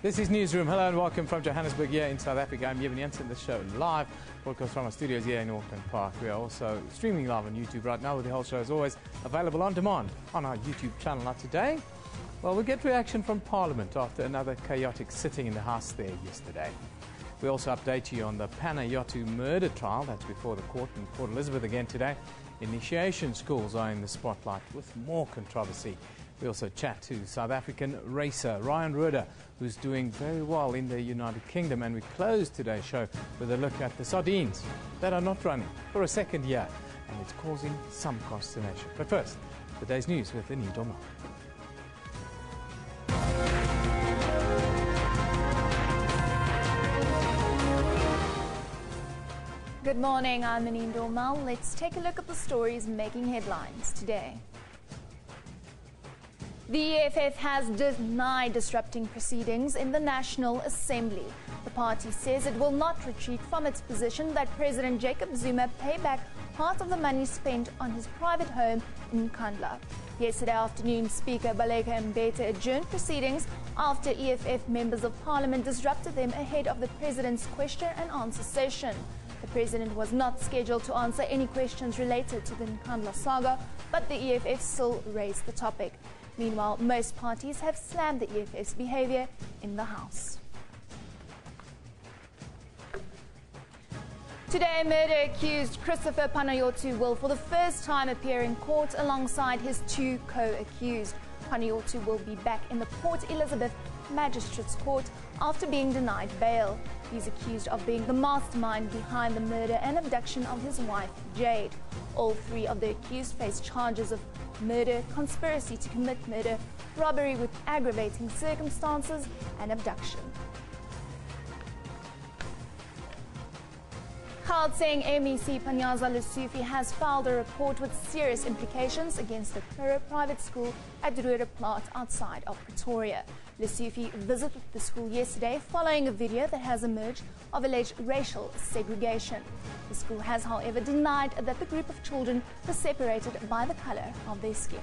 This is Newsroom. Hello and welcome from Johannesburg here in South Africa. I'm Yevon Jensen, the show live, broadcast from our studios here in Auckland Park. We are also streaming live on YouTube right now, with the whole show as always available on demand on our YouTube channel. Now today, well, we get reaction from Parliament after another chaotic sitting in the House there yesterday. We also update you on the Panayiotou murder trial that's before the court in Port Elizabeth again today. Initiation schools are in the spotlight with more controversy. We also chat to South African racer Ryan Roeder, who's doing very well in the United Kingdom. And we close today's show with a look at the sardines that are not running for a second year, and it's causing some consternation. But first, the day's news with Newsroom. Good morning, I'm Anine Dormal. Let's take a look at the stories making headlines today. The EFF has denied disrupting proceedings in the National Assembly. The party says it will not retreat from its position that President Jacob Zuma pay back part of the money spent on his private home in Nkandla. Yesterday afternoon, Speaker Baleka Mbete adjourned proceedings after EFF members of Parliament disrupted them ahead of the President's question and answer session. The President was not scheduled to answer any questions related to the Nkandla saga, but the EFF still raised the topic. Meanwhile, most parties have slammed the EFF's behaviour in the House. Today, murder-accused Christopher Panayiotou will for the first time appear in court alongside his two co-accused. Panayiotou will be back in the Port Elizabeth Magistrates Court after being denied bail. He's accused of being the mastermind behind the murder and abduction of his wife, Jade. All three of the accused face charges of murder, conspiracy to commit murder, robbery with aggravating circumstances, and abduction. Gauteng MEC Panyaza Lesufi has filed a report with serious implications against the Curro private school at Roodeplaat outside of Pretoria. Lesufi visited the school yesterday following a video that has emerged of alleged racial segregation. The school has, however, denied that the group of children was separated by the colour of their skin.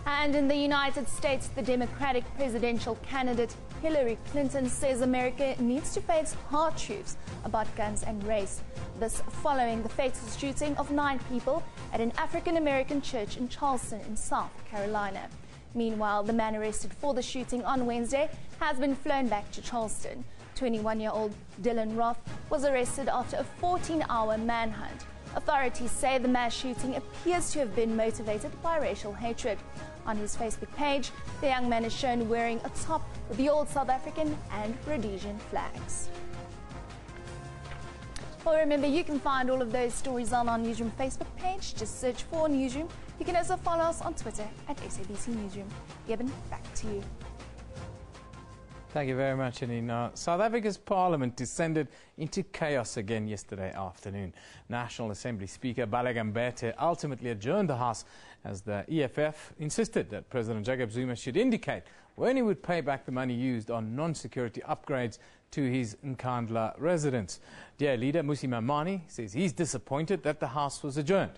And in the United States, the Democratic presidential candidate Hillary Clinton says America needs to face hard truths about guns and race. This following the fatal shooting of 9 people at an African-American church in Charleston in South Carolina. Meanwhile, the man arrested for the shooting on Wednesday has been flown back to Charleston. 21-year-old Dylan Roth was arrested after a 14-hour manhunt. Authorities say the mass shooting appears to have been motivated by racial hatred. On his Facebook page, the young man is shown wearing a top with the old South African and Rhodesian flags. Well, remember, you can find all of those stories on our Newsroom Facebook page. Just search for Newsroom. You can also follow us on Twitter at SABC Newsroom. Yevon, back to you. Thank you very much, Anine. South Africa's Parliament descended into chaos again yesterday afternoon. National Assembly Speaker Baleka Mbete ultimately adjourned the House as the EFF insisted that President Jacob Zuma should indicate when he would pay back the money used on non-security upgrades to his Nkandla residence. DA leader Mmusi Maimane says he's disappointed that the House was adjourned.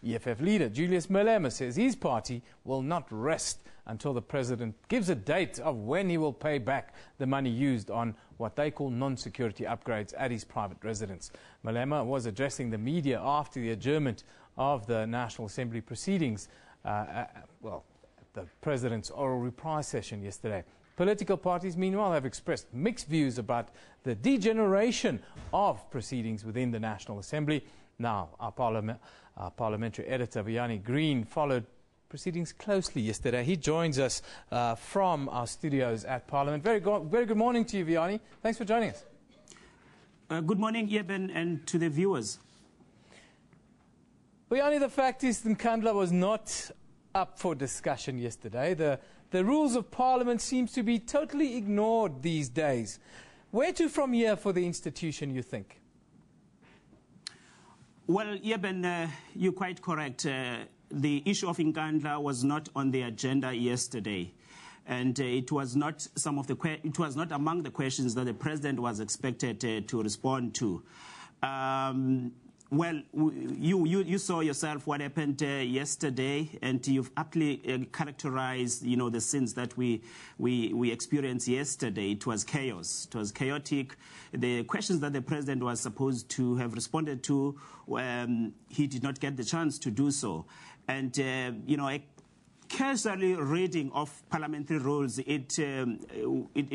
EFF leader Julius Malema says his party will not rest until the president gives a date of when he will pay back the money used on what they call non-security upgrades at his private residence. Malema was addressing the media after the adjournment of the National Assembly proceedings, at the president's oral reply session yesterday. Political parties, meanwhile, have expressed mixed views about the degeneration of proceedings within the National Assembly. Now, our parliamentary editor, Vianney Green, followed proceedings closely yesterday. He joins us from our studios at Parliament. Very good morning to you, Vianney. Thanks for joining us. Good morning, Yevon, and to the viewers. Vianney, the fact is Nkandla was not up for discussion yesterday. The rules of Parliament seems to be totally ignored these days. Where to from here for the institution, you think? Well, Yevon, you're quite correct. The issue of Nkandla was not on the agenda yesterday, and it was not among the questions that the president was expected to respond to. well, you saw yourself what happened yesterday, and you've aptly characterized, the scenes that we experienced yesterday. It was chaos. It was chaotic. The questions that the president was supposed to have responded to, he did not get the chance to do so. And, a casually reading of parliamentary rules, it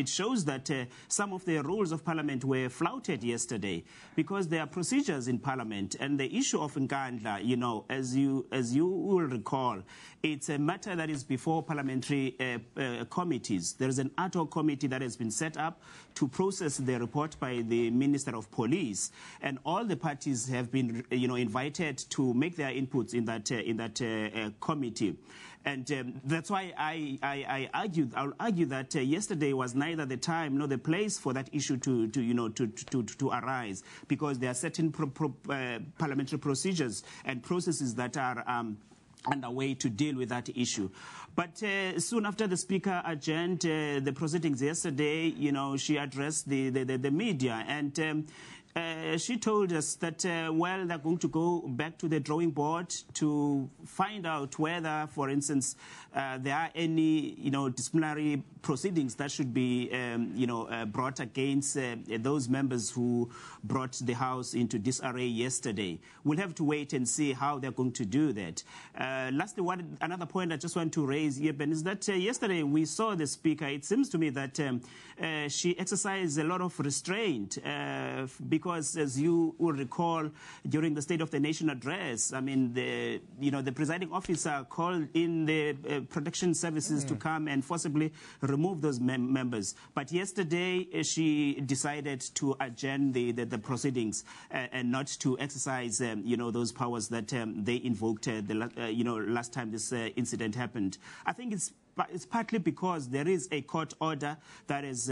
shows that some of the rules of parliament were flouted yesterday, because there are procedures in parliament, and the issue of Nkandla, as you will recall, it's a matter that is before parliamentary committees. There is an ad hoc committee that has been set up to process the report by the Minister of Police, and all the parties have been invited to make their inputs in that committee. And that's why I'll argue that yesterday was neither the time nor the place for that issue to arise, because there are certain parliamentary procedures and processes that are underway to deal with that issue. But soon after the Speaker adjourned the proceedings yesterday, she addressed the media, and she told us that, well, they're going to go back to the drawing board to find out whether, for instance, there are any, disciplinary proceedings that should be, brought against those members who brought the House into disarray yesterday. We'll have to wait and see how they're going to do that. Lastly, another point I just want to raise, Eben, is that yesterday we saw the Speaker. It seems to me that she exercised a lot of restraint, because, as you will recall, during the State of the Nation address, I mean, the presiding officer called in the protection services to come and forcibly remove those members. But yesterday, she decided to adjourn the proceedings and not to exercise, those powers that they invoked, last time this incident happened. I think it's partly because there is a court order that is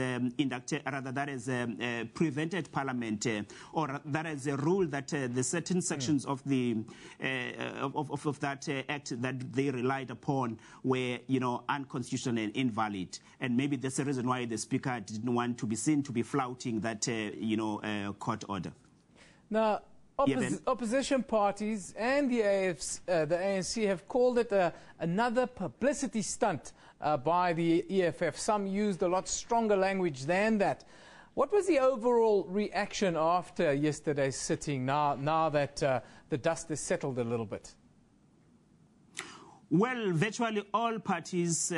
prevented Parliament, or that is a rule that the certain sections of the of that act that they relied upon were unconstitutional and invalid, and maybe that's the reason why the Speaker didn't want to be seen to be flouting that court order. Now, opposition parties and the ANC have called it another publicity stunt by the EFF. Some used a lot stronger language than that. What was the overall reaction after yesterday's sitting, now that the dust is settled a little bit? Well, virtually all parties,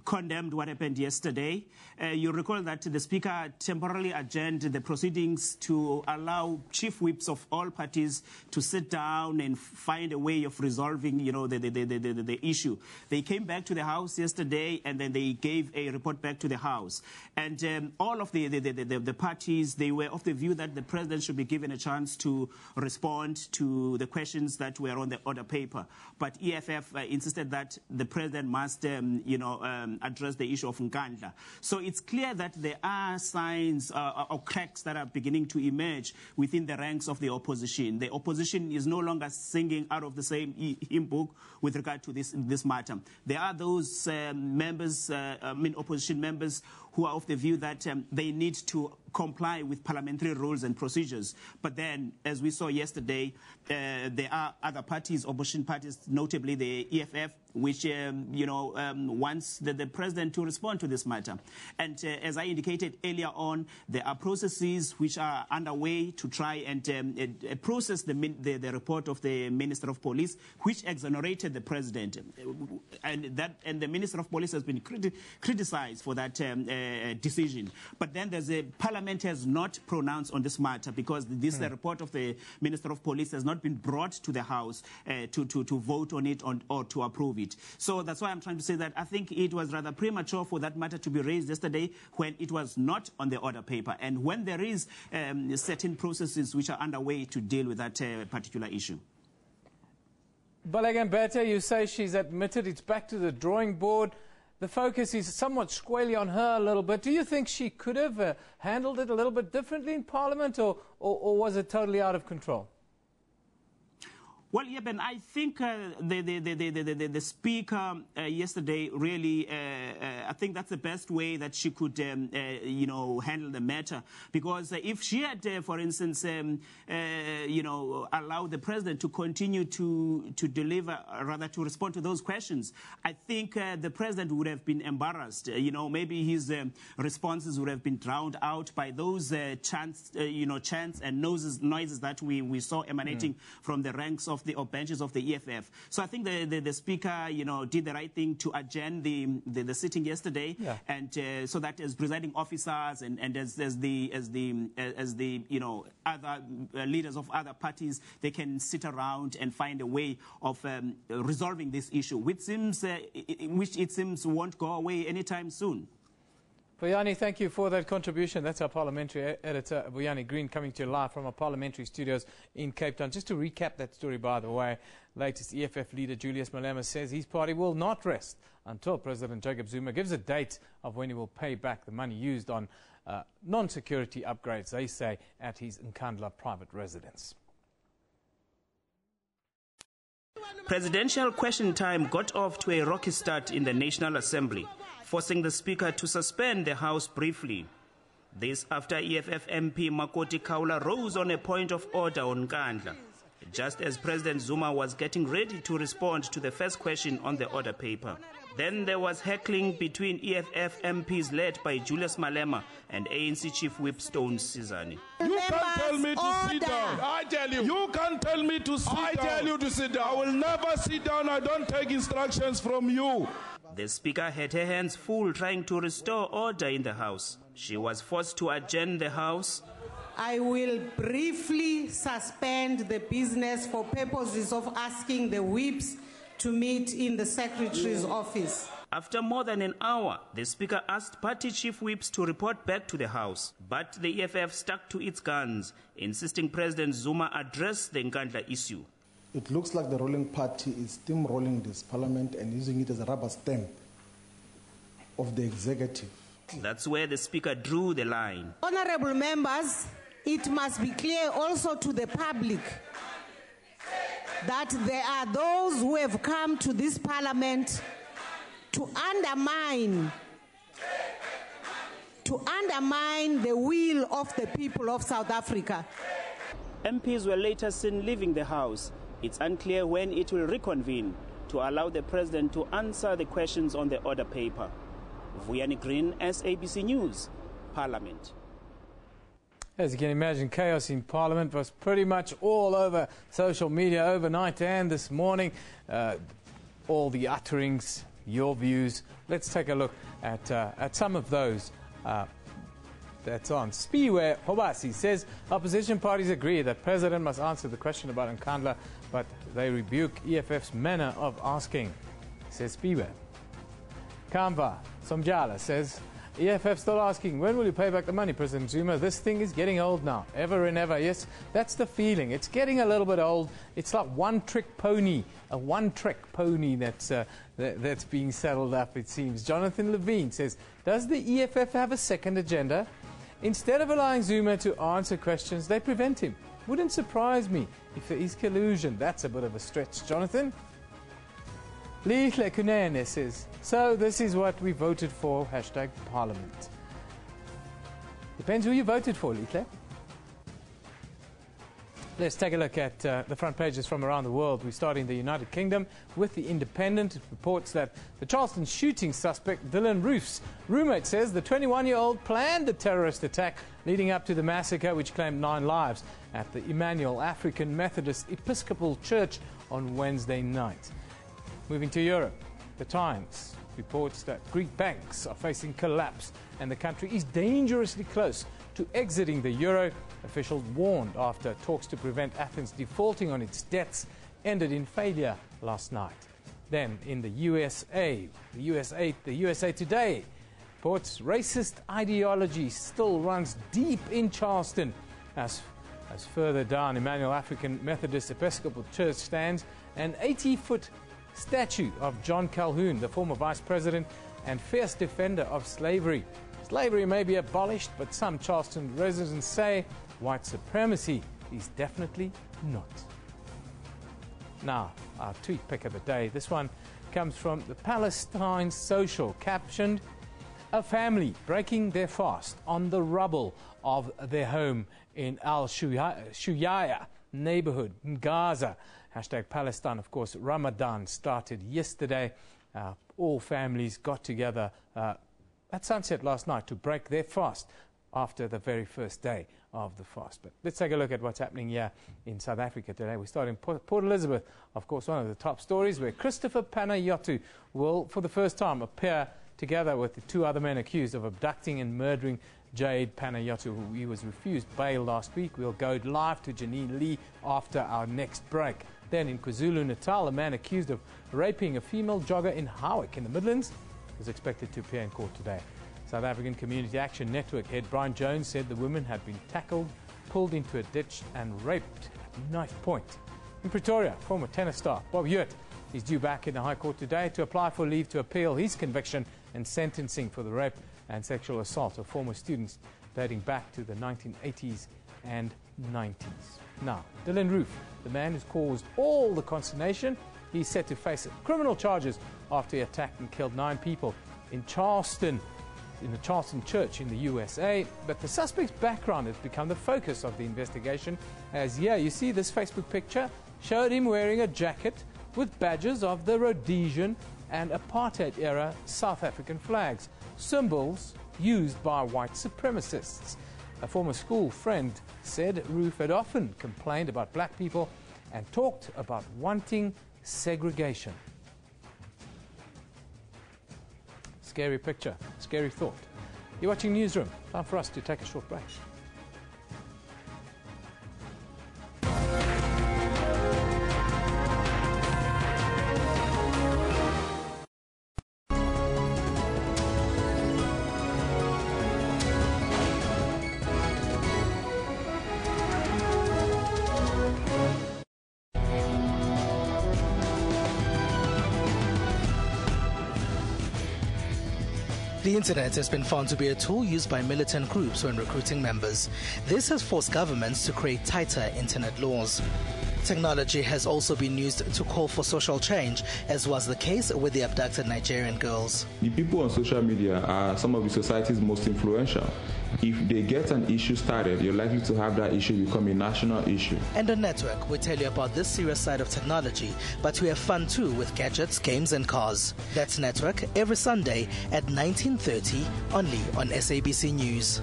condemned what happened yesterday. You recall that the Speaker temporarily adjourned the proceedings to allow chief whips of all parties to sit down and find a way of resolving, the issue. They came back to the House yesterday, and then they gave a report back to the House. And all of the parties, they were of the view that the President should be given a chance to respond to the questions that were on the order paper. But EFF insisted that the President must, address the issue of Nkandla. So it's clear that there are signs or cracks that are beginning to emerge within the ranks of the opposition. The opposition is no longer singing out of the same hymn book with regard to this matter. There are those opposition members who are of the view that they need to comply with parliamentary rules and procedures. But then, as we saw yesterday, there are other parties, opposition parties, notably the EFF, which wants the President to respond to this matter. And as I indicated earlier on, there are processes which are underway to try and process the report of the Minister of Police, which exonerated the President. And the Minister of Police has been criticized for that decision. But then Parliament has not pronounced on this matter, because this report of the Minister of Police has not been brought to the House to vote on it or to approve it. So that's why I'm trying to say that I think it was rather premature for that matter to be raised yesterday, when it was not on the order paper, and when there is certain processes which are underway to deal with that particular issue. Baleka Mbete, you say she's admitted it's back to the drawing board. The focus is somewhat squarely on her a little bit. Do you think she could have handled it a little bit differently in Parliament, or was it totally out of control? Well, yeah, Ben, I think the speaker yesterday really, I think that's the best way that she could, handle the matter. Because if she had, for instance, allowed the president to continue to deliver, rather to respond to those questions, I think the president would have been embarrassed. Maybe his responses would have been drowned out by those chants and noises that we saw emanating from the ranks of or benches of the EFF. So I think the speaker, did the right thing to adjourn the sitting yesterday, and so that as presiding officers and as the other leaders of other parties, they can sit around and find a way of resolving this issue, which it seems won't go away anytime soon. Vuyani, thank you for that contribution. That's our parliamentary editor, Vuyani Green, coming to you live from our parliamentary studios in Cape Town. Just to recap that story, by the way, latest EFF leader Julius Malema says his party will not rest until President Jacob Zuma gives a date of when he will pay back the money used on non-security upgrades, they say, at his Nkandla private residence. Presidential question time got off to a rocky start in the National Assembly, forcing the Speaker to suspend the House briefly. This after EFF MP Makoti Kaula rose on a point of order on Nkandla, just as President Zuma was getting ready to respond to the first question on the order paper. Then there was heckling between EFF MPs led by Julius Malema and ANC Chief Whip Stone Sizani. You can't tell me to sit down. I tell you. You can't tell me to sit down. I tell you to sit down. I will never sit down. I don't take instructions from you. The Speaker had her hands full trying to restore order in the House. She was forced to adjourn the House. I will briefly suspend the business for purposes of asking the whips to meet in the Secretary's office. After more than an hour, the Speaker asked party chief whips to report back to the House. But the EFF stuck to its guns, insisting President Zuma address the Nkandla issue. It looks like the ruling party is steamrolling this parliament and using it as a rubber stamp of the executive. That's where the Speaker drew the line. Honorable members, it must be clear also to the public that there are those who have come to this parliament to undermine the will of the people of South Africa. MPs were later seen leaving the House. It's unclear when it will reconvene to allow the President to answer the questions on the order paper. Vuyani Green, SABC News, Parliament. As you can imagine, chaos in Parliament was pretty much all over social media overnight and this morning. All the utterings, your views. Let's take a look at some of those. That's on. Spiwe Hobasi says opposition parties agree that President must answer the question about Nkandla, but they rebuke EFF's manner of asking, says Spiwe. Kamva Somjala says EFF still asking, when will you pay back the money, President Zuma? This thing is getting old now, ever and ever. Yes, that's the feeling. It's getting a little bit old. It's like one-trick pony, a one-trick pony that's being saddled up, it seems. Jonathan Levine says, does the EFF have a second agenda? Instead of allowing Zuma to answer questions, they prevent him. Wouldn't surprise me if there is collusion. That's a bit of a stretch, Jonathan. Lihle Kunene says, so this is what we voted for, #Parliament. Depends who you voted for, Lihle. Let's take a look at the front pages from around the world. We start in the United Kingdom with The Independent. It reports that the Charleston shooting suspect, Dylan Roof's roommate, says the 21-year-old planned the terrorist attack leading up to the massacre, which claimed 9 lives at the Emmanuel African Methodist Episcopal Church on Wednesday night. Moving to Europe, The Times reports that Greek banks are facing collapse and the country is dangerously close to exiting the euro. Officials warned after talks to prevent Athens defaulting on its debts ended in failure last night. Then in the USA Today reports racist ideology still runs deep in Charleston as further down Emmanuel African Methodist Episcopal Church stands an 80-foot statue of John Calhoun, the former vice president and fierce defender of slavery. Slavery may be abolished, but some Charleston residents say white supremacy is definitely not. Now, our tweet pick of the day. This one comes from the Palestine Social, captioned, "A family breaking their fast on the rubble of their home in Al-Shuyaya neighborhood in Gaza." Hashtag Palestine, of course. Ramadan started yesterday. All families got together at sunset last night to break their fast after the very first day of the fast. But let's take a look at what's happening here in South Africa today. We start in Port Elizabeth, of course, one of the top stories, where Christopher Panayiotou will, for the first time, appear together with the two other men accused of abducting and murdering Jade Panayiotou. He was refused bail last week. We'll go live to Janine Lee after our next break. Then in KwaZulu-Natal, a man accused of raping a female jogger in Howick in the Midlands is expected to appear in court today. South African Community Action Network head Brian Jones said the women had been tackled, pulled into a ditch and raped at knife point. In Pretoria, former tennis star Bob Hewitt is due back in the High Court today to apply for leave to appeal his conviction and sentencing for the rape and sexual assault of former students dating back to the 1980s and 90s. Now, Dylan Roof, the man who's caused all the consternation, he's set to face criminal charges after he attacked and killed 9 people in Charleston, in the Charleston church in the USA. But the suspect's background has become the focus of the investigation, as here you see this Facebook picture showed him wearing a jacket with badges of the Rhodesian and apartheid-era South African flags, symbols used by white supremacists. A former school friend said Roof had often complained about black people and talked about wanting segregation. Scary picture, scary thought. You're watching Newsroom. Time for us to take a short break. The internet has been found to be a tool used by militant groups when recruiting members. This has forced governments to create tighter internet laws. Technology has also been used to call for social change, as was the case with the abducted Nigerian girls. The people on social media are some of the society's most influential. If they get an issue started, you're likely to have that issue become a national issue. And on Network, we tell you about this serious side of technology, but we have fun too with gadgets, games and cars. That's Network every Sunday at 19:30, only on SABC News.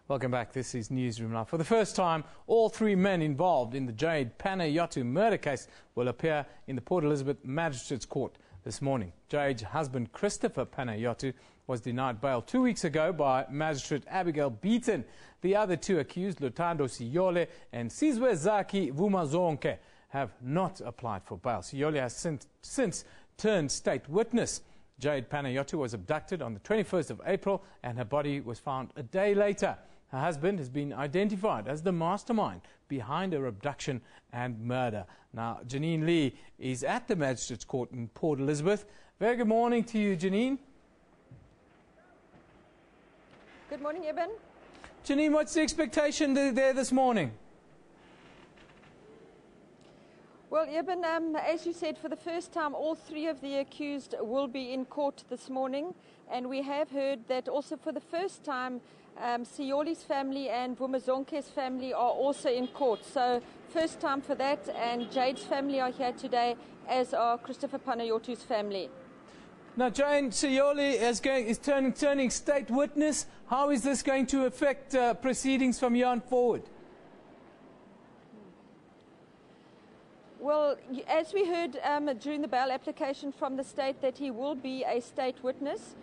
Welcome back. This is Newsroom Now. For the first time, all 3 men involved in the Jade Panayiotou murder case will appear in the Port Elizabeth Magistrates Court this morning. Jade's husband, Christopher Panayiotou, was denied bail 2 weeks ago by Magistrate Abigail Beaton. The other 2 accused, Lutando Siyole and Sizwe Zaki Vumazonke, have not applied for bail. Siyole has since turned state witness. Jade Panayiotou was abducted on the 21st of April and her body was found a day later. Her husband has been identified as the mastermind behind her abduction and murder. Now, Janine Lee is at the Magistrates Court in Port Elizabeth. Very good morning to you, Janine. Good morning, Eben. Janine, what's the expectation there this morning? Well, Eben, as you said, for the first time, all 3 of the accused will be in court this morning. And we have heard that also for the first time, Siyole's family and Vumazonke's family are also in court. So first time for that, and Jade's family are here today, as are Christopher Panayiotou's family. Now, Jane, Siyole is turning state witness. How is this going to affect proceedings from here on forward? Well, as we heard during the bail application from the state, that he will be a state witness.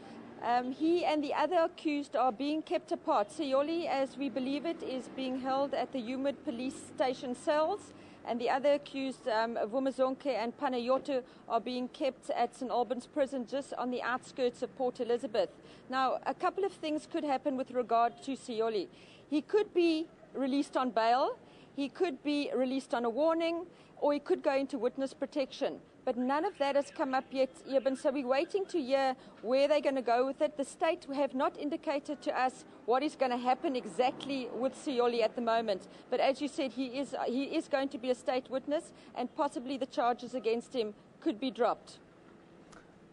He and the other accused are being kept apart. Siyole, as we believe it, is being held at the Umid police station cells, and the other accused, Vumazonke and Panayiotou, are being kept at St Albans prison just on the outskirts of Port Elizabeth. Now, a couple of things could happen with regard to Siyole. He could be released on bail, he could be released on a warning, or he could go into witness protection. But none of that has come up yet, Eben, so we're waiting to hear where they're going to go with it. The state have not indicated to us what is going to happen exactly with Siyoli at the moment. But as you said, he is going to be a state witness, and possibly the charges against him could be dropped.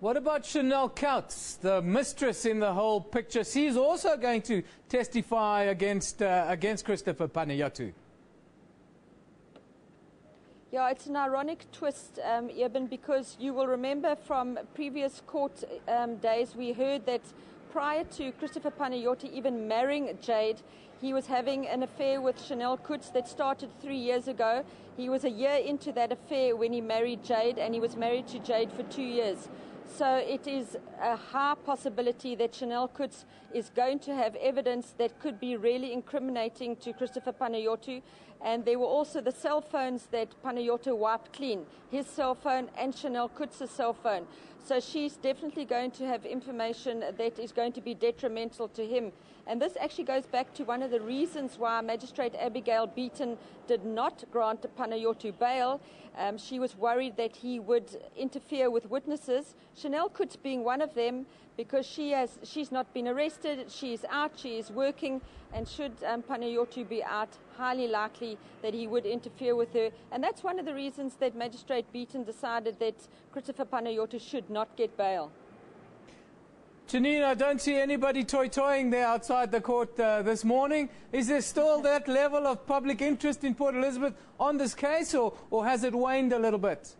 What about Chanel Coutts, the mistress in the whole picture? She's also going to testify against Christopher Panayiotou. Yeah, it's an ironic twist, Eben, because you will remember from previous court days, we heard that prior to Christopher Panayiotou even marrying Jade, he was having an affair with Chanel Coutts that started 3 years ago. He was a year into that affair when he married Jade, and he was married to Jade for 2 years. So it is a high possibility that Chanel Coutts is going to have evidence that could be really incriminating to Christopher Panayiotou. And there were also the cell phones that Panayiotou wiped clean, his cell phone and Chanel Coutts' cell phone. So she's definitely going to have information that is going to be detrimental to him. And this actually goes back to one of the reasons why Magistrate Abigail Beaton did not grant Panayiotou bail. She was worried that he would interfere with witnesses, Chanel Coutts being one of them, because she's not been arrested, she's out, she is working, and should Panayiotou be out, highly likely that he would interfere with her. And that's one of the reasons that Magistrate Beaton decided that Christopher Panayiotou should not get bail. Janine, I don't see anybody toy-toying there outside the court this morning. Is there still that level of public interest in Port Elizabeth on this case, or has it waned a little bit?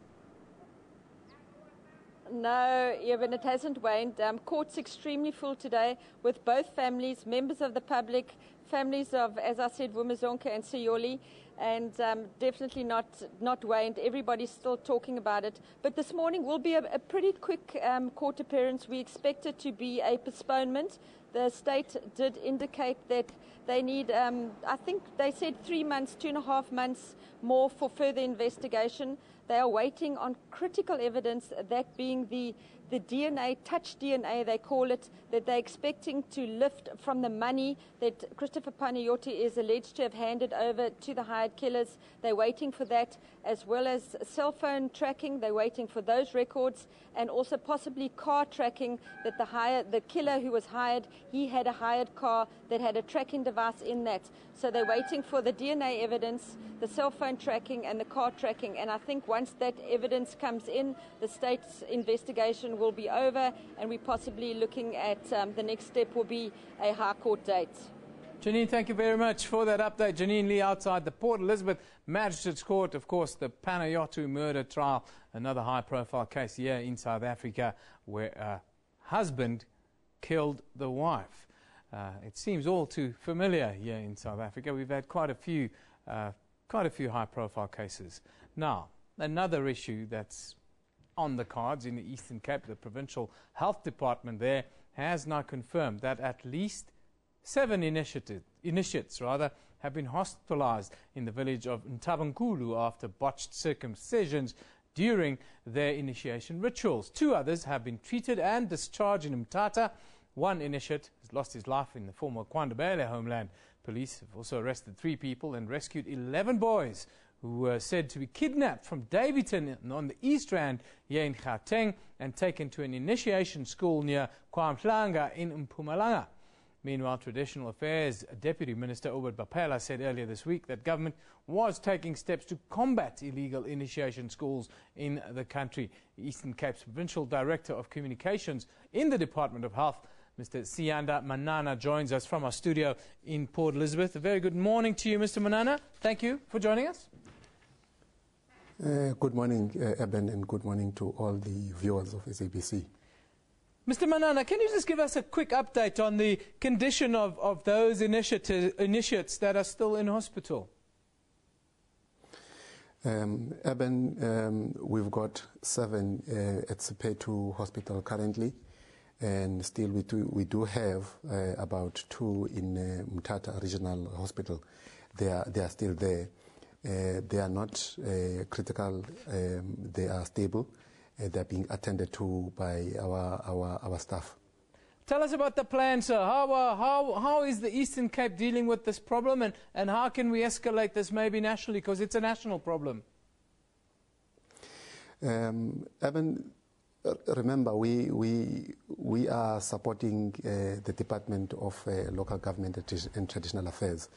No, Evan, it hasn't waned. Court's extremely full today with both families, members of the public, families of, as I said, Vumazonke and Siyoli, and definitely not waned. Everybody's still talking about it. But this morning will be a pretty quick court appearance. We expect it to be a postponement. The state did indicate that they need, I think they said 3 months, 2.5 months more for further investigation. They are waiting on critical evidence, that being the DNA, touch DNA they call it, that they're expecting to lift from the money that Christopher Panayiotou is alleged to have handed over to the hired killers. They're waiting for that, as well as cell phone tracking. They're waiting for those records, and also possibly car tracking, that the killer who was hired, he had a hired car that had a tracking device in that. So they're waiting for the DNA evidence, the cell phone tracking and the car tracking. And I think once that evidence comes in, the state's investigation will be over, and we're possibly looking at the next step will be a High Court date. Janine, thank you very much for that update. Janine Lee outside the Port Elizabeth Magistrates Court. Of course, the Panayiotou murder trial, another high-profile case here in South Africa where a husband killed the wife. It seems all too familiar here in South Africa. We've had quite a few high-profile cases. Now, another issue that's on the cards in the Eastern Cape, the Provincial Health Department there has now confirmed that at least 7 initiates have been hospitalized in the village of Ntabankulu after botched circumcisions during their initiation rituals. 2 others have been treated and discharged in Mthatha. 1 initiate has lost his life in the former KwaNdebele homeland. Police have also arrested 3 people and rescued 11 boys who were said to be kidnapped from Davidton on the East Rand here in Gauteng and taken to an initiation school near KwaMhlanga in Mpumalanga. Meanwhile, Traditional Affairs Deputy Minister Obert Bapela said earlier this week that government was taking steps to combat illegal initiation schools in the country. The Eastern Cape's Provincial Director of Communications in the Department of Health, Mr. Siyanda Manana, joins us from our studio in Port Elizabeth. A very good morning to you, Mr. Manana. Thank you for joining us. Good morning, Eben, and good morning to all the viewers of SABC. Mr. Manana, can you just give us a quick update on the condition of those initiates that are still in hospital? Eben, we've got 7 at Sepetu Hospital currently, and still we do have about 2 in Mthatha Regional Hospital. They are still there. They are not critical. They are stable. They're being attended to by our staff. Tell us about the plan, sir. How is the Eastern Cape dealing with this problem, and how can we escalate this maybe nationally, because it's a national problem? Eben, remember, we are supporting the Department of Local Government and Traditional Affairs.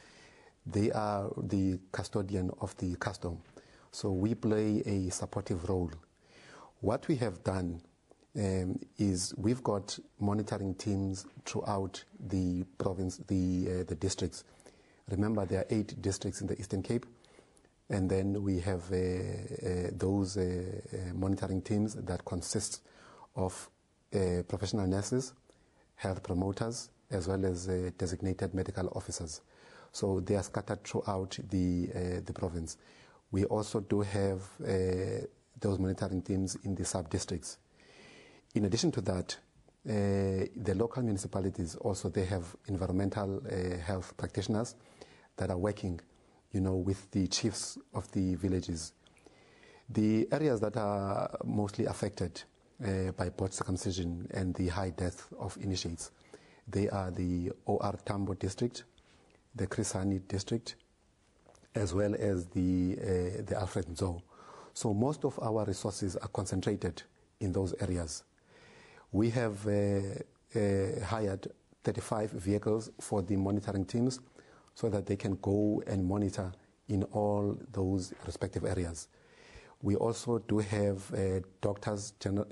They are the custodian of the custom, so we play a supportive role. What we have done is we've got monitoring teams throughout the province, the districts. Remember, there are 8 districts in the Eastern Cape, and then we have those monitoring teams that consist of professional nurses, health promoters, as well as designated medical officers. So they are scattered throughout the province. We also do have those monitoring teams in the sub-districts. In addition to that, the local municipalities also, they have environmental health practitioners that are working, with the chiefs of the villages. The areas that are mostly affected by botched circumcision and the high death of initiates, they are the OR Tambo district, the Krisani district, as well as the Alfred Nzo. So most of our resources are concentrated in those areas. We have hired 35 vehicles for the monitoring teams so that they can go and monitor in all those respective areas. We also do have doctors, general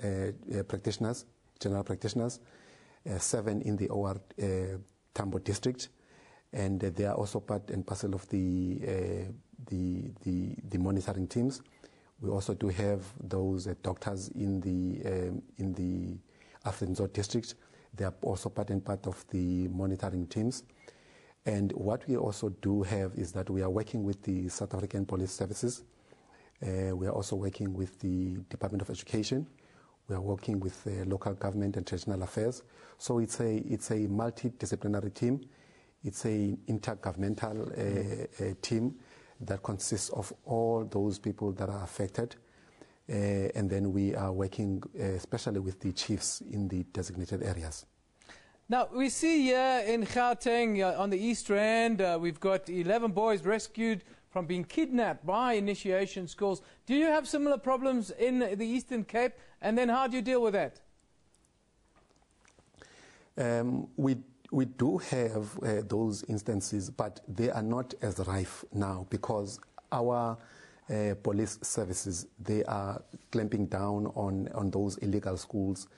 practitioners, 7 in the OR Tambo district, and they are also part and parcel of the monitoring teams. We also do have those doctors in the Afrinzo district. They are also part of the monitoring teams. And what we also do have is that we are working with the South African Police Services. We are also working with the Department of Education. We are working with local government and traditional affairs. So it's a multidisciplinary team. It's an intergovernmental team that consists of all those people that are affected. And then we are working especially with the chiefs in the designated areas. Now, we see here in Gauteng, on the East Rand, we've got 11 boys rescued from being kidnapped by initiation schools. Do you have similar problems in the Eastern Cape? And then how do you deal with that? We do have those instances, but they are not as rife now because our police services, they are clamping down on those illegal schools.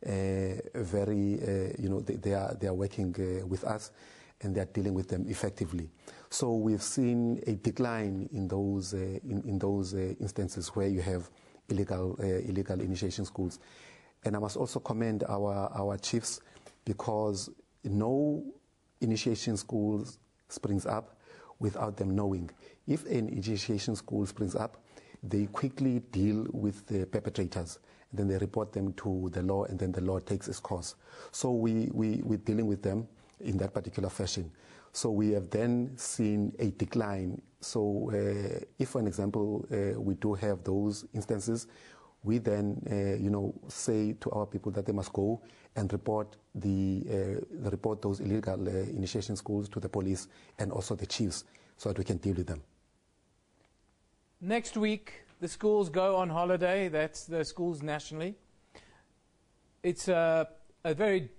They are working with us, and they are dealing with them effectively. So we've seen a decline in those instances where you have illegal initiation schools. And I must also commend our chiefs, because no initiation school springs up without them knowing. If an initiation school springs up, they quickly deal with the perpetrators. Then they report them to the law, and then the law takes its course. So we're dealing with them in that particular fashion. So we have then seen a decline. So if, for example, we do have those instances, we then say to our people that they must go and report those illegal initiation schools to the police and also the chiefs, so that we can deal with them. Next week, the schools go on holiday. That's the schools nationally. It's a very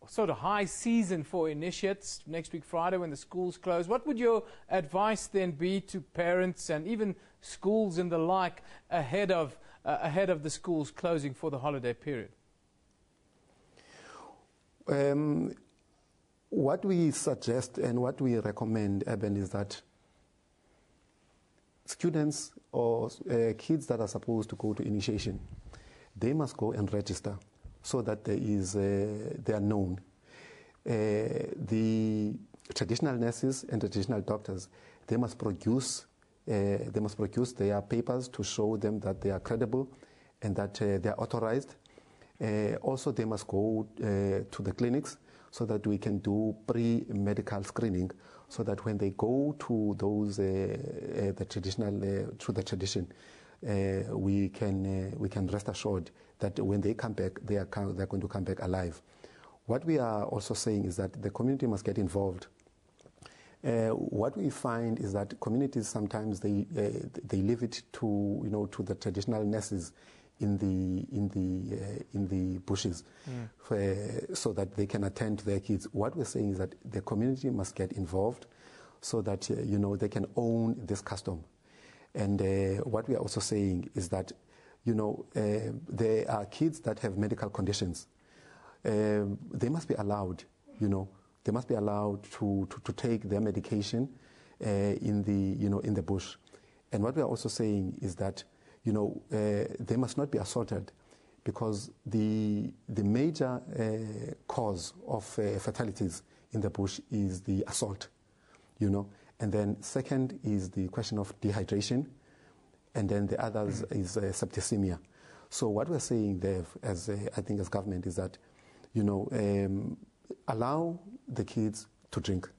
sort of high season for initiates. Next week, Friday, when the schools close. What would your advice then be to parents and even schools and the like ahead of the schools closing for the holiday period? What we suggest and what we recommend, Eben, is that students or kids that are supposed to go to initiation, they must go and register so that they are known. The traditional nurses and traditional doctors, they must produce their papers to show them that they are credible and that they are authorized. Also, they must go to the clinics so that we can do pre-medical screening, so that when they go to those the tradition, we can rest assured that when they come back, they are going to come back alive. What we are also saying is that the community must get involved. What we find is that communities sometimes they leave it to to the traditional nurses in the bushes, so that they can attend to their kids. What we're saying is that the community must get involved, so that they can own this custom. And what we are also saying is that there are kids that have medical conditions. They must be allowed, they must be allowed to take their medication in the bush. And what we are also saying is that they must not be assaulted, because the major cause of fatalities in the bush is the assault, And then second is the question of dehydration, and then the others is septicemia. So what we're saying there, I think as government, is that allow the kids to drink,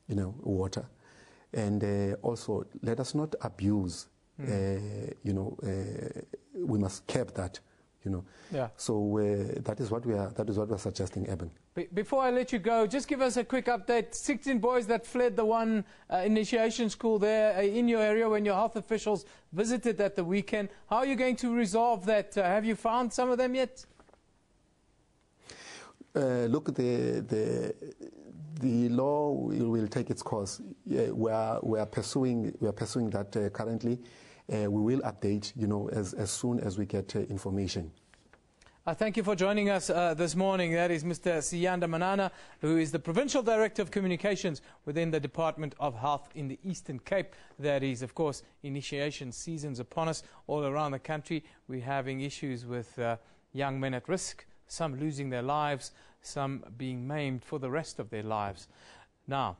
water, and also let us not abuse. We must curb that. Yeah. So that is what we're suggesting, Eben. Before I let you go, just give us a quick update. 16 boys that fled the one initiation school there in your area when your health officials visited at the weekend. How are you going to resolve that? Have you found some of them yet? Look, the law will take its course. We are pursuing that currently. We will update, as soon as we get information. Thank you for joining us this morning. That is Mr. Siyanda Manana, who is the Provincial Director of Communications within the Department of Health in the Eastern Cape. That is, of course, initiation seasons upon us all around the country. We're having issues with young men at risk, some losing their lives, some being maimed for the rest of their lives. Now,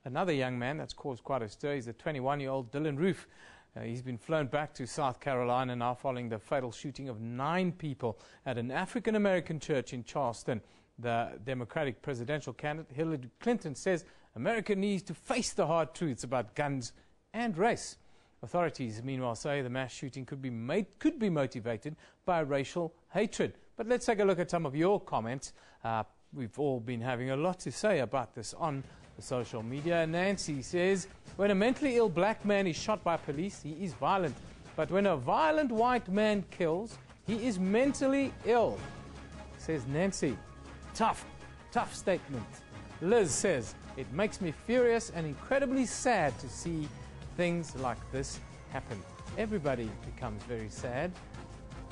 another young man that's caused quite a stir is the 21-year-old Dylan Roof. He's been flown back to South Carolina now following the fatal shooting of 9 people at an African-American church in Charleston. The Democratic presidential candidate Hillary Clinton says America needs to face the hard truths about guns and race. Authorities, meanwhile, say the mass shooting could be motivated by racial hatred. But let's take a look at some of your comments. We've all been having a lot to say about this on the social media. Nancy says, when a mentally ill black man is shot by police, he is violent. But when a violent white man kills, he is mentally ill. Says Nancy. Tough statement. Liz says, it makes me furious and incredibly sad to see things like this happen. Everybody becomes very sad.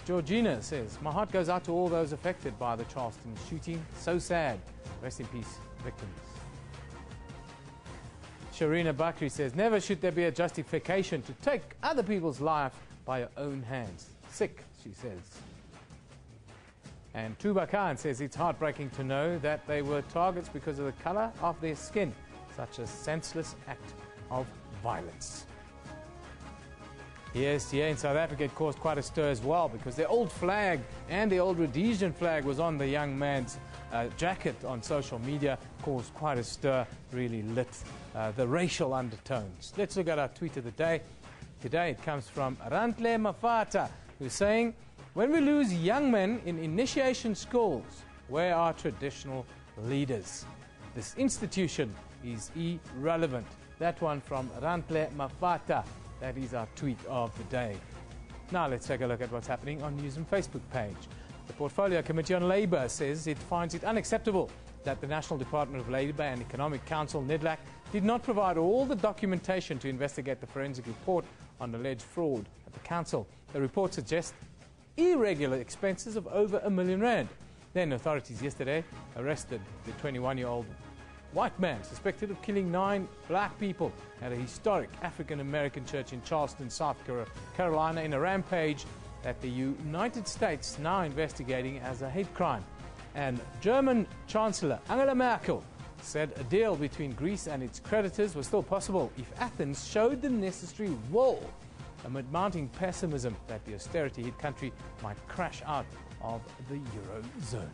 Georgina says, my heart goes out to all those affected by the Charleston shooting. So sad. Rest in peace, victims. Sharina Bakri says, never should there be a justification to take other people's life by your own hands. Sick, she says. And Tuba Khan says, it's heartbreaking to know that they were targets because of the color of their skin. Such a senseless act of violence. Yes, here in South Africa it caused quite a stir as well, because the old flag and the old Rhodesian flag was on the young man's jacket on social media. Caused quite a stir, really lit the racial undertones. Let's look at our tweet of the day. Today it comes from Rantle Mafata, who's saying, when we lose young men in initiation schools, where are traditional leaders? This institution is irrelevant. That one from Rantle Mafata. That is our tweet of the day. Now let's take a look at what's happening on Newsroom Facebook page. The Portfolio Committee on Labour says it finds it unacceptable that the National Department of Labour and Economic Council, NEDLAC, did not provide all the documentation to investigate the forensic report on alleged fraud at the council. The report suggests irregular expenses of over R1 million. Then authorities yesterday arrested the 21-year-old white man suspected of killing 9 black people at a historic African-American church in Charleston, South Carolina, in a rampage that the United States now investigating as a hate crime. And German Chancellor Angela Merkel said a deal between Greece and its creditors was still possible if Athens showed the necessary will, amid mounting pessimism that the austerity-hit country might crash out of the Eurozone.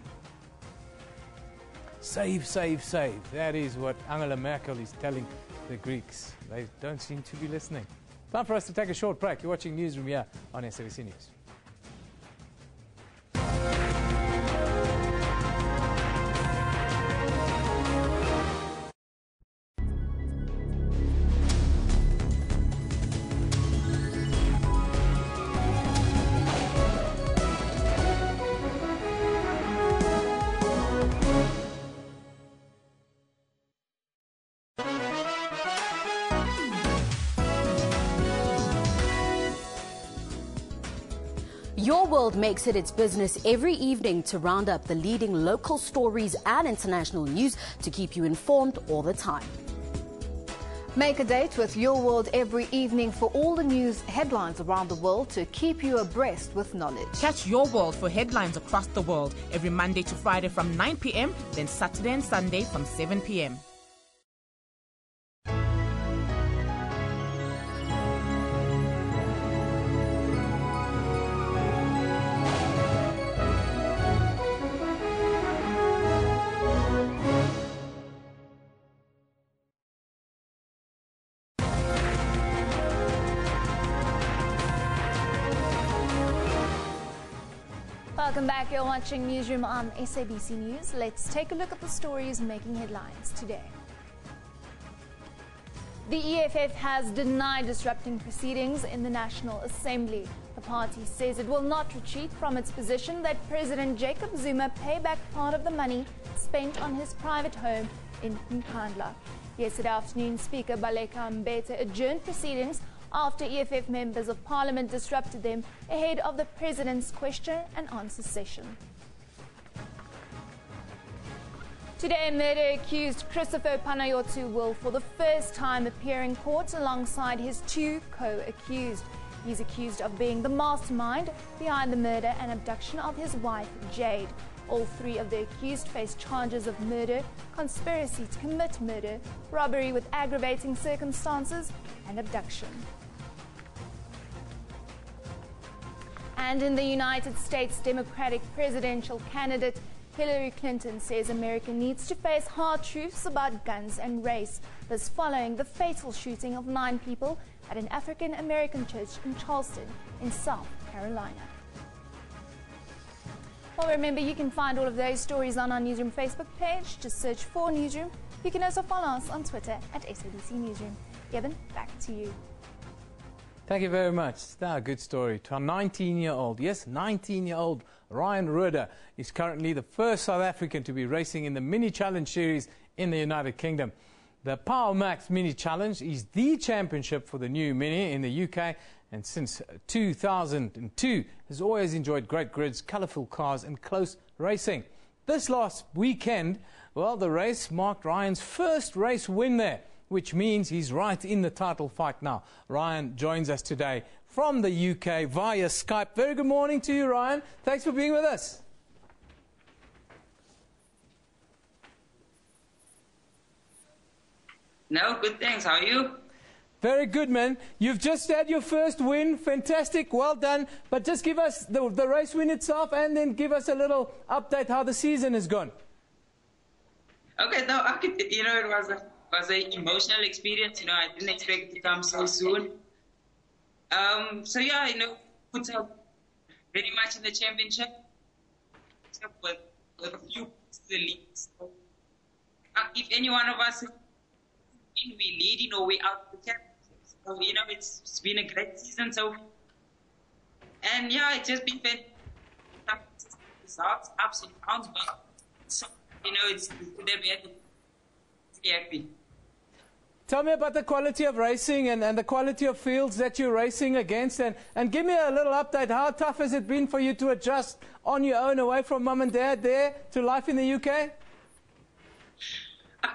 Save, save, save. That is what Angela Merkel is telling the Greeks. They don't seem to be listening. Time for us to take a short break. You're watching Newsroom here on SABC News. Your World makes it its business every evening to round up the leading local stories and international news to keep you informed all the time. Make a date with Your World every evening for all the news headlines around the world to keep you abreast with knowledge. Catch Your World for headlines across the world every Monday to Friday from 9 p.m, then Saturday and Sunday from 7 p.m. Welcome back. You're watching Newsroom on SABC News. Let's take a look at the stories making headlines today. The EFF has denied disrupting proceedings in the National Assembly. The party says it will not retreat from its position that President Jacob Zuma pay back part of the money spent on his private home in Nkandla. Yesterday afternoon, Speaker Baleka Mbete adjourned proceedings after EFF members of Parliament disrupted them ahead of the President's question and answer session. Today, murder-accused Christopher Panayotu will for the first time appear in court alongside his two co-accused. He's accused of being the mastermind behind the murder and abduction of his wife, Jade. All three of the accused face charges of murder, conspiracy to commit murder, robbery with aggravating circumstances, and abduction. And in the United States, Democratic presidential candidate Hillary Clinton says America needs to face hard truths about guns and race. This following the fatal shooting of 9 people at an African American church in Charleston, in South Carolina. Well, remember, you can find all of those stories on our Newsroom Facebook page. Just search for Newsroom. You can also follow us on Twitter at SABC Newsroom. Kevin, back to you. Thank you very much. Now, a good story. To our 19-year-old, yes, 19-year-old Ryan Roeder is currently the first South African to be racing in the Mini Challenge Series in the United Kingdom. The Power Max Mini Challenge is the championship for the new Mini in the UK, and since 2002 has always enjoyed great grids, colourful cars and close racing. This last weekend, well, the race marked Ryan's first race win there, which means he's right in the title fight now. Ryan joins us today from the UK via Skype. Very good morning to you, Ryan. Thanks for being with us. No, good, thanks. How are you? Very good, man. You've just had your first win. Fantastic. Well done. But just give us the race win itself and then give us a little update how the season has gone. Okay, no, it was an emotional experience. I didn't expect it to come so soon. So yeah, put up very much in the championship with a few points to the league. So, if any one of us we lead, we're out of the championship. So, it's been a great season. So, and yeah, it's just been fantastic results, ups and downs, but so, it's really happy. Tell me about the quality of racing and the quality of fields that you're racing against, and give me a little update. How tough has it been for you to adjust on your own away from mum and dad there to life in the UK?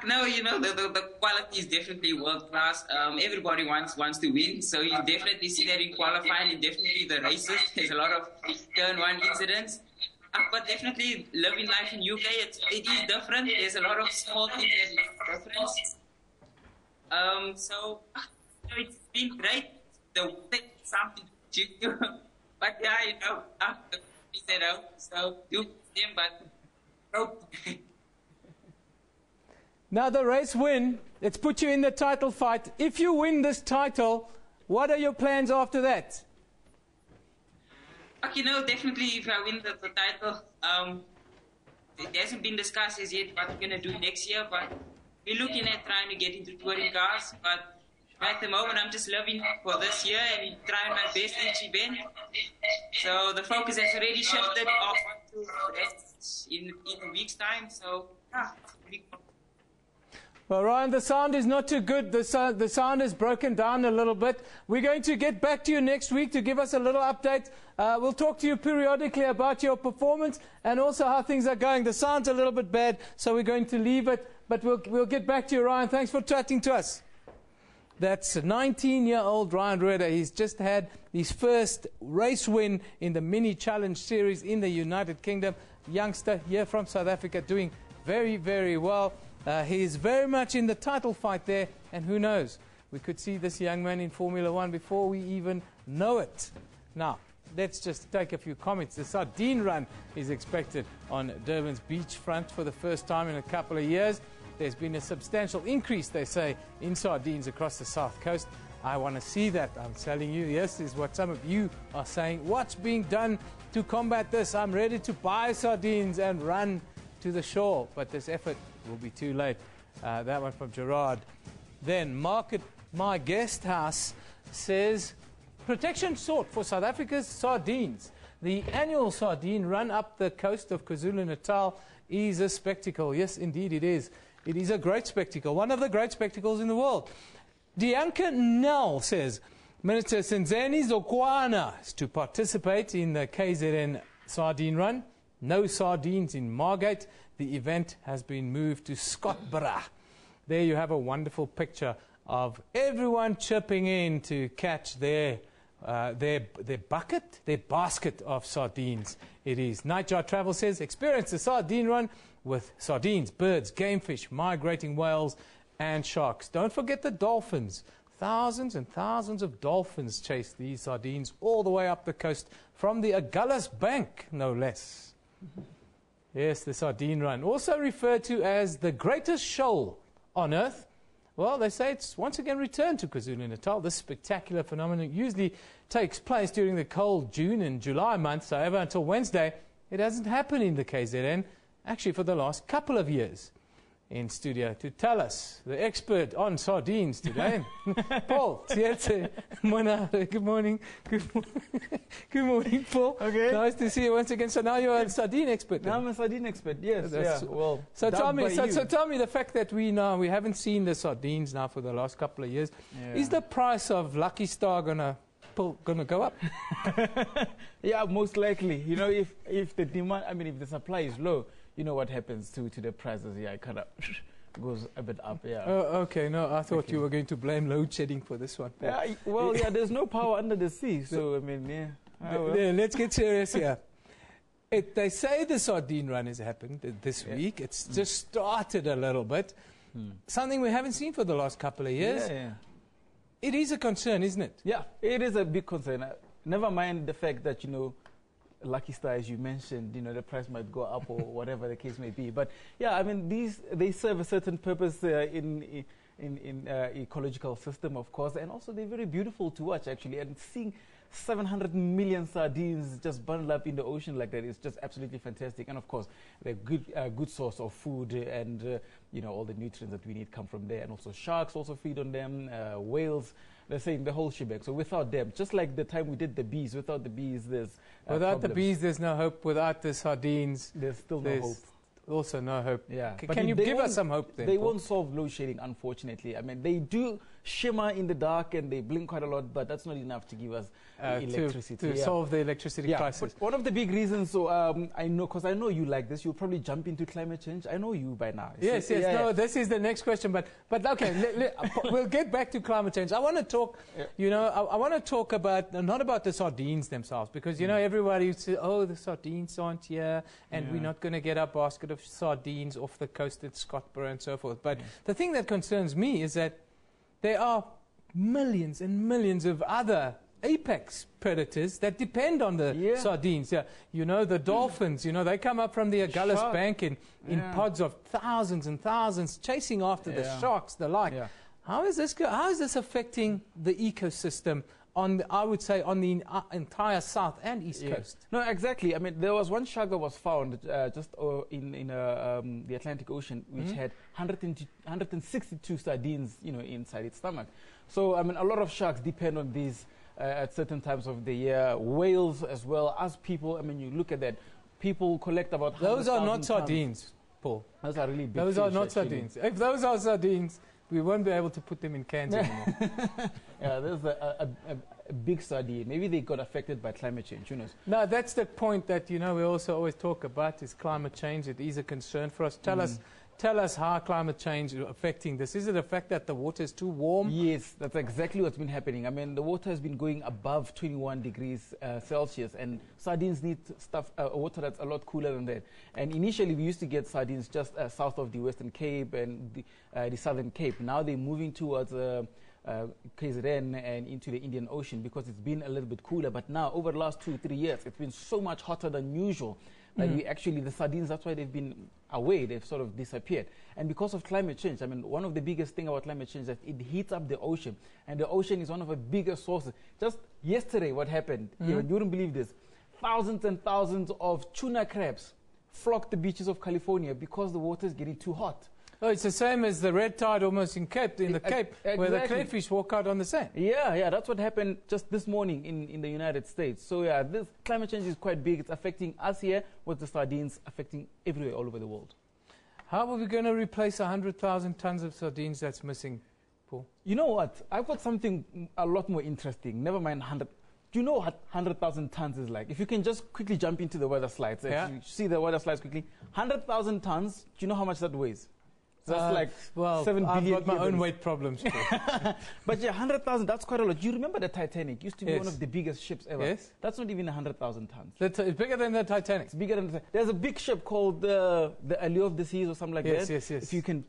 No, the quality is definitely world class. Everybody wants to win, so you definitely see that in qualifying and definitely the races. There's a lot of turn one incidents. But definitely living life in UK, it is different. There's a lot of small things that make a difference. So it's been great. The weather is something to do. But yeah, after we set out, so do them, but hope. Now the race win, it's put you in the title fight. If you win this title, what are your plans after that? Definitely if I win the title, it hasn't been discussed as yet what we're going to do next year, but we're looking at trying to get into touring cars. But at the moment, I'm just living for this year and trying my best each event. So the focus has already shifted off to rest in a week's time. So, Well, Ryan, the sound is not too good. The sound is broken down a little bit. We're going to get back to you next week to give us a little update. We'll talk to you periodically about your performance and also how things are going. The sound's a little bit bad, so we're going to leave it. But we'll get back to you, Ryan. Thanks for chatting to us. That's 19-year-old Ryan Rueda. He's just had his first race win in the Mini Challenge Series in the United Kingdom. Youngster here from South Africa doing very, very well. He is very much in the title fight there, and who knows, we could see this young man in Formula One before we even know it. Now, let's just take a few comments. The sardine run is expected on Durban's beachfront for the first time in a couple of years. There's been a substantial increase, they say, in sardines across the south coast. I want to see that. I'm telling you, yes, is what some of you are saying. What's being done to combat this? I'm ready to buy sardines and run to the shore, but this effort will be too late. That one from Gerard. Then Market My Guest House says, protection sought for South Africa's sardines. The annual sardine run up the coast of KwaZulu-Natal is a spectacle. Yes, indeed it is. It is a great spectacle, one of the great spectacles in the world. Dianca Nell says, Minister Senzeni Zokwana is to participate in the KZN sardine run. No sardines in Margate. The event has been moved to Scottsboro. There you have a wonderful picture of everyone chipping in to catch their basket of sardines. It is. Nightjar Travel says, experience the sardine run with sardines, birds, game fish, migrating whales and sharks. Don't forget the dolphins. Thousands and thousands of dolphins chase these sardines all the way up the coast from the Agulhas Bank, no less. Yes, the sardine run, also referred to as the greatest shoal on Earth. Well, they say it's once again returned to KwaZulu-Natal. This spectacular phenomenon usually takes place during the cold June and July months. However, until Wednesday, it hasn't happened in the KZN, actually for the last couple of years. In studio to tell us, the expert on sardines today, Paul Tsietse. Good morning. Good morning, Paul. Okay. Nice to see you once again. So now you're a sardine expert. Now I'm a sardine expert. Yes. Yeah. Well. So tell me the fact that we haven't seen the sardines now for the last couple of years. Yeah. Is the price of Lucky Star gonna go up? Yeah, most likely. You know, if the demand, if the supply is low, you know what happens to the prices. Yeah, it kind of goes a bit up. Yeah. Oh, okay. No, I thought you were going to blame load shedding for this one. Yeah, well, yeah, there's no power under the sea, so yeah. Yeah, let's get serious here. They say the sardine run has happened this week. It's just started a little bit. Something we haven't seen for the last couple of years. Yeah. It is a concern, isn't it? Yeah, it is a big concern. Never mind the fact that, Lucky Star, as you mentioned, the price might go up or whatever the case may be. But yeah, they serve a certain purpose in ecological system, of course, and also they're very beautiful to watch, actually. And seeing 700 million sardines just bundled up in the ocean like that is just absolutely fantastic. And of course, they're good source of food, and all the nutrients that we need come from there. And also sharks also feed on them, whales. They're saying the whole shebang. So without them, just like the time we did the bees, without the bees, there's without the bees, there's no hope. Without the sardines, there's still no hope. Also no hope. Yeah. Can you give us some hope then? They won't solve load shedding, unfortunately. They do shimmer in the dark and they blink quite a lot, but that's not enough to give us electricity. To solve the electricity crisis. But one of the big reasons, so I know, because I know you like this, you'll probably jump into climate change. I know you by now. Yes. No, this is the next question. But okay, we'll get back to climate change. I want to talk, I want to talk about, not about the sardines themselves, because, everybody says, oh, the sardines aren't here, and we're not going to get our basket of sardines off the coast at Scottsboro and so forth. But the thing that concerns me is that there are millions and millions of other apex predators that depend on the sardines. Yeah, the dolphins, they come up from the Agulhas Bank in pods of thousands and thousands, chasing after the sharks, the like. Yeah. How is this affecting the ecosystem on the entire south and east coast? No, exactly. There was one shark that was found just in the Atlantic Ocean, which had 162 sardines, inside its stomach. So, a lot of sharks depend on these at certain times of the year. Whales as well as people. You look at that. People collect about those are not sardines. Paul. Those are really big Those fish, are not actually. sardines. If those are sardines, we won't be able to put them in cans anymore. Yeah, there's a big sardine. Maybe they got affected by climate change, who knows? No, that's the point that, we also always talk about is climate change. It is a concern for us. Tell us how climate change is affecting this. Is it the fact that the water is too warm? Yes, that's exactly what's been happening. I mean, the water has been going above 21 degrees Celsius, and sardines need water that's a lot cooler than that. And initially, we used to get sardines just south of the Western Cape and the Southern Cape. Now they're moving towards KZN and into the Indian Ocean because it's been a little bit cooler. But now, over the last 2-3 years, it's been so much hotter than usual. That we actually, the sardines, that's why they've been away, they've sort of disappeared. And because of climate change, I mean, one of the biggest things about climate change is that it heats up the ocean. And the ocean is one of the biggest sources. Just yesterday, what happened, you wouldn't believe this, thousands and thousands of tuna crabs flocked the beaches of California because the water is getting too hot. Oh, it's the same as the red tide almost in the Cape, Exactly. where the crayfish walk out on the sand. Yeah, that's what happened just this morning in the United States. So yeah, this climate change is quite big. It's affecting us here with the sardines, affecting everywhere all over the world. How are we going to replace 100,000 tons of sardines that's missing, Paul? You know what? I've got something a lot more interesting. Never mind 100. Do you know what 100,000 tons is like? If you can just quickly jump into the weather slides. Yeah. If you see the weather slides quickly. 100,000 tons, do you know how much that weighs? That's like 7 billion. I've got my own weight problems. But yeah, 100,000, that's quite a lot. You remember the Titanic? Used to be one of the biggest ships ever. Yes. That's not even 100,000 tons. It's bigger than the Titanic. It's bigger than there's a big ship called the Allure of the Seas or something like that. Yes. If you can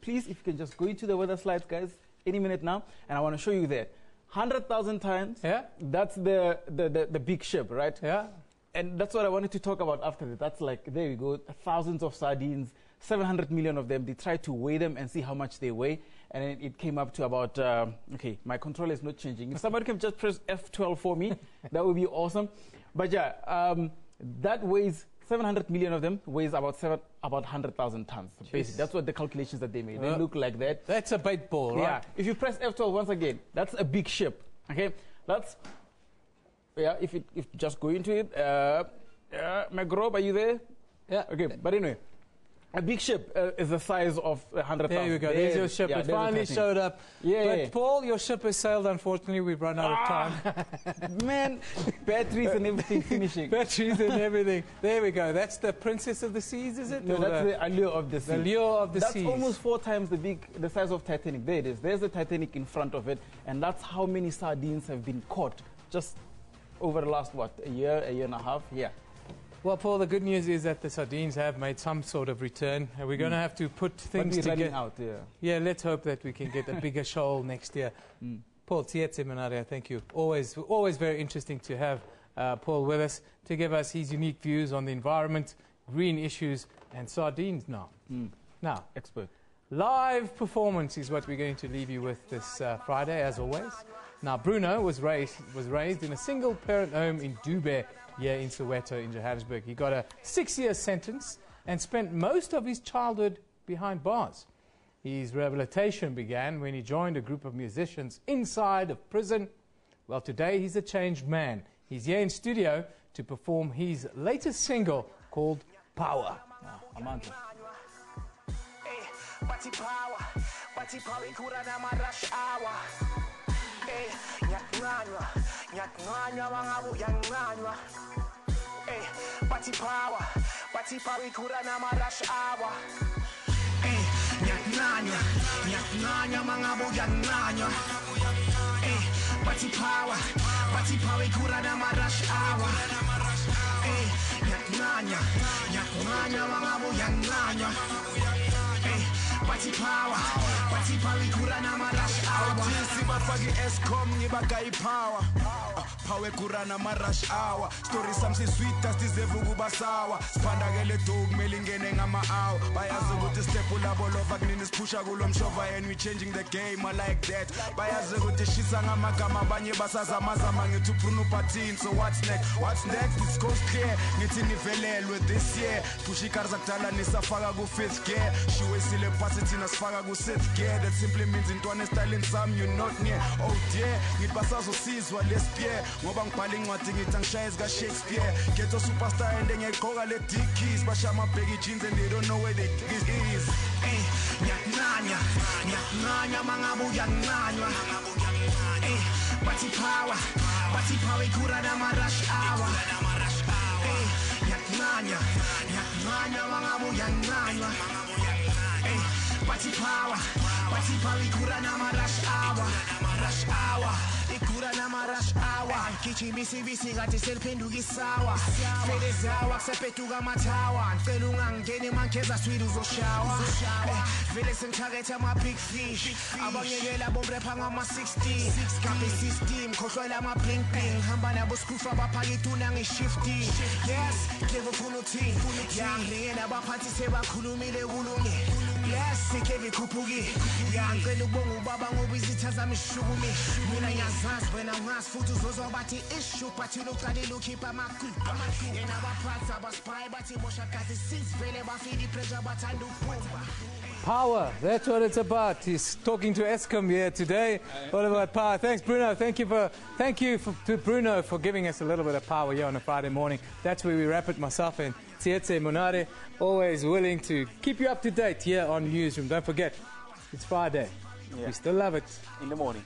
just go into the weather slides, guys, any minute now, and I want to show you that. 100,000 tons, that's the big ship, right? Yeah. And that's what I wanted to talk about after that. That's like, there we go, thousands of sardines, 700 million of them. They tried to weigh them and see how much they weigh. And then it came up to about, okay, my controller is not changing. If somebody can just press F12 for me, that would be awesome. But yeah, that weighs, 700 million of them weighs about 100,000 tons. Basically, that's what the calculations that they made. They look like that. That's a bait ball, right? Yeah. If you press F12 once again, that's a big ship. Okay, that's, yeah, if just go into it. Magrob, are you there? Yeah. Okay, but anyway, a big ship is the size of 100,000. There you go. There's your ship. It finally showed up. But Paul, your ship has sailed. Unfortunately, we've run out of time. Man, batteries and everything finishing. Batteries and everything. There we go. That's the Princess of the Seas, is it? No, that's the Allure of the Seas. The Allure of the Seas. That's almost 4 times the size of Titanic. There it is. There's the Titanic in front of it, and that's how many sardines have been caught just over the last, what, a year and a half? Yeah. Well, Paul, the good news is that the sardines have made some sort of return. And we're going to have to put things together. Out, yeah. Yeah, let's hope that we can get a bigger shoal next year. Paul, Tsietse Manaria, thank you. Always very interesting to have Paul with us to give us his unique views on the environment, green issues, and sardines now. Now, expert. Live performance is what we're going to leave you with this Friday, as always. Now, Bruno was raised in a single-parent home in Dube, here in Soweto, in Johannesburg. He got a 6-year sentence and spent most of his childhood behind bars. His rehabilitation began when he joined a group of musicians inside of prison. Well, today he's a changed man. He's here in studio to perform his latest single called Power. Amanda. Party power, we could have a rush hour. Nyaknanya, mangabu yananya. Party power, we could have a rush hour. Nyaknanya, mangabu yananya. Party power, we could have a rush hour. Sibafagi Escom, Nibagai power. Power kurana marash hour. Story something sweet as this evuguba sawa. Spanda gele dog melingene ngama hour. Bayazi ukuthi step ulabo lova kunini pusha kulo mshova and we changing the game I like that. Bayazi ukuthi shisa ngamagama abanye basazamazama ngithi uphuna uphathini. So what's next it's goes clear. Ngithi nivelelwe this year. Pusha ikarza kudala nisafaka ku 5th gear. Shiwe sile pasi thina sifaka ku 6th gear. That simply means intwana style in some you not near. Oh dear, ngithi basazosizwa lesipie. ngoba ngibhala incwadi ngithi angishaye zika Shakespeare ghetto superstar and ngiyaqoka le dickies basha amabheki jeans and they don't know where they is nyakunanya mangabuya nqanywa bathi power ikura nama rush hour nyakunanya mangabuya nqanywa bathi power ikura nama rush hour ikura nama rush hour ngijimisi kade seliphenduka isawa felezawa kusepetuka amathawa ngicela ungangeni mangeza sweet uzoshawa vele sengithagetha ama big fish abangekela bomrepha ngama-16 gabe system khohlwela ama bling bling hamba nabo skufa abaphaka ituna ngi-shifting yes ngeke ufuna uthini ngeke nabaphathi sebakhulumile kulungi yes ngeke ikhuphuki ngicela ukubonga ubaba ngoba izitha zami ishukumi mina ngiyazazi wena ungazi futhi uzozwa bathi issue but uqalile ukhipha amagupa yena abaphathi abasipayi bathi bosha gazi sizivele bafika ipressure bathanda ukuphumba. Power, that's what it's about. He's talking to Eskom here today. All about power. Thanks, Bruno. Thank you to Bruno for giving us a little bit of power here on a Friday morning. That's where we wrap it. Myself and Tsietse Monare, always willing to keep you up to date here on Newsroom. Don't forget, it's Friday. Yeah. We still love it. In the morning.